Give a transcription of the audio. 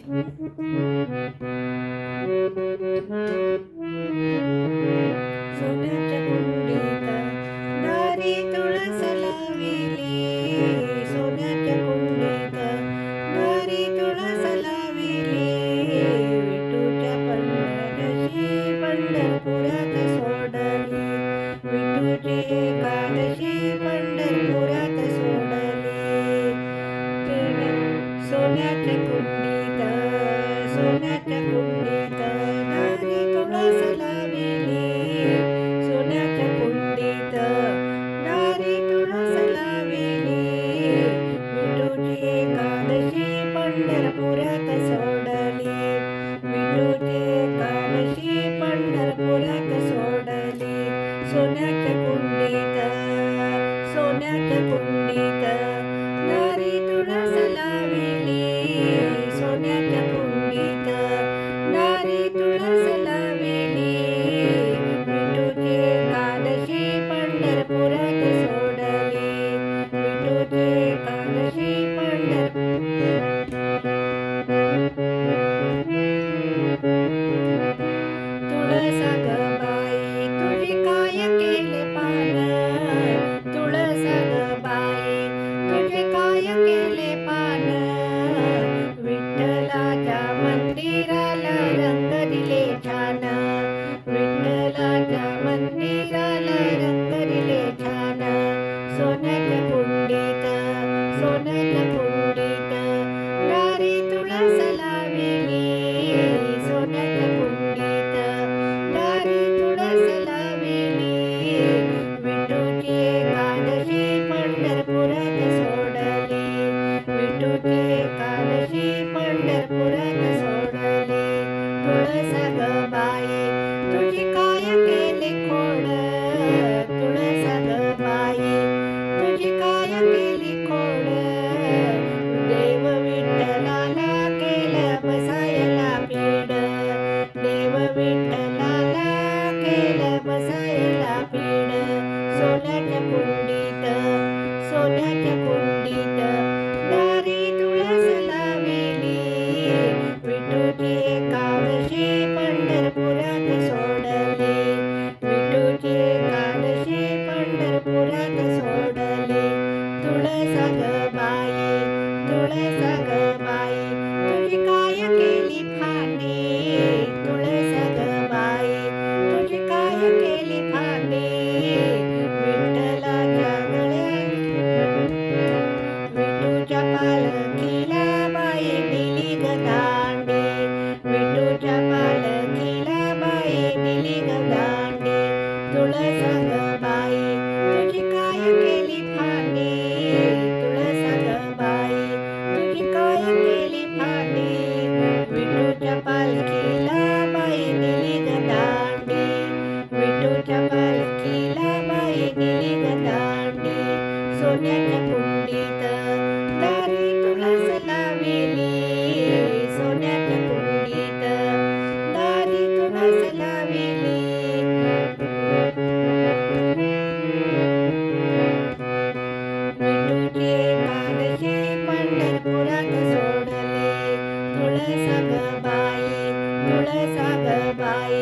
सोन्याच्या कुंडीत दारी तुळस लाविली, सोन्याच्या कुंडीत दारी तुळस लाविली. विठूच्या पंढरशी पंढरपुरात सोडली, विठूची एकादशी पंढरपुरात सोडली. सोन्याच्या कुंडीत, सोन्याच्या कुंडीत दारी तुळस लाविली, सोन्याच्या कुंडीत दारी तुळस लाविली. विठूची एकादशी पंढरपुरात सोडली, विठूची एकादशी पंढरपुरात सोडली. सोन्याच्या कुंडीत, सोन्याच्या कुंडीत दारी तुळस लाविली, सोन्याच्या कुंडीत दारी तुळस लाविली. विठूची एकादशी पंढरपुरात सोडली, विठूची एकादशी तुळस ग बाई तुझी काय केले पान, तुळस ग बाई तुझे काय केले पान. विठ्ठलाच्या मंदिराला रंग दिले छान, विठ्ठलाच्या मंदिराला रंग दिले छान. सोन्याच्या कुंडीत, सोन्याच्या कुंडीत दारी तुळस लाविली, सोन्याच्या कुंडीत दारी तुळस लाविली. विठूची एकादशी पंढरपुरात सोडली, विठूची एकादशी पंढरपुरात सोडली. तुळस ग बाई तुझी काय केले खोड, तुळस ग बाई तुझी काय केली खोड. देव विठ्ठलाला केलं बसायला पीड, देव विठ्ठलाला केलं बसायला पीड. सोन्याच्या कुंडीत, सोन्याच्या कुंडीत दारी तुळस लाविली. विठूची एकादशी पंढरपुरात सोडली, विठूची एकादशी पंढरपुरात सोडली. तुळस ग बाई, तुळस ग बाई तुझी काय केली फांदी, तुळस ग बाई तुझी काय केली फांदी. विठ्ठलाच्या गळ्यात, विठूच्या पालखीला बाई दिली ग दांडी, विठूच्या पालखीला बाई दिली ग दांडी. तुळस ग बाई तुझी काय केली फांदी, तुळस ग बाई तुझी काय केली फांदी. विठूच्या पालखीला बाई दिली ग दांडी, विठूच्या पालखीला बाई दिली ग दांडी. सोन्याच्या कुंडीत दारी तुळस लाविली, सोन्याच्या कुंडीत दारी तुळस लाविली. विठूची एकादशी पंढरपुरात सोडली. तुळस ग बाई, तुळस ग बाई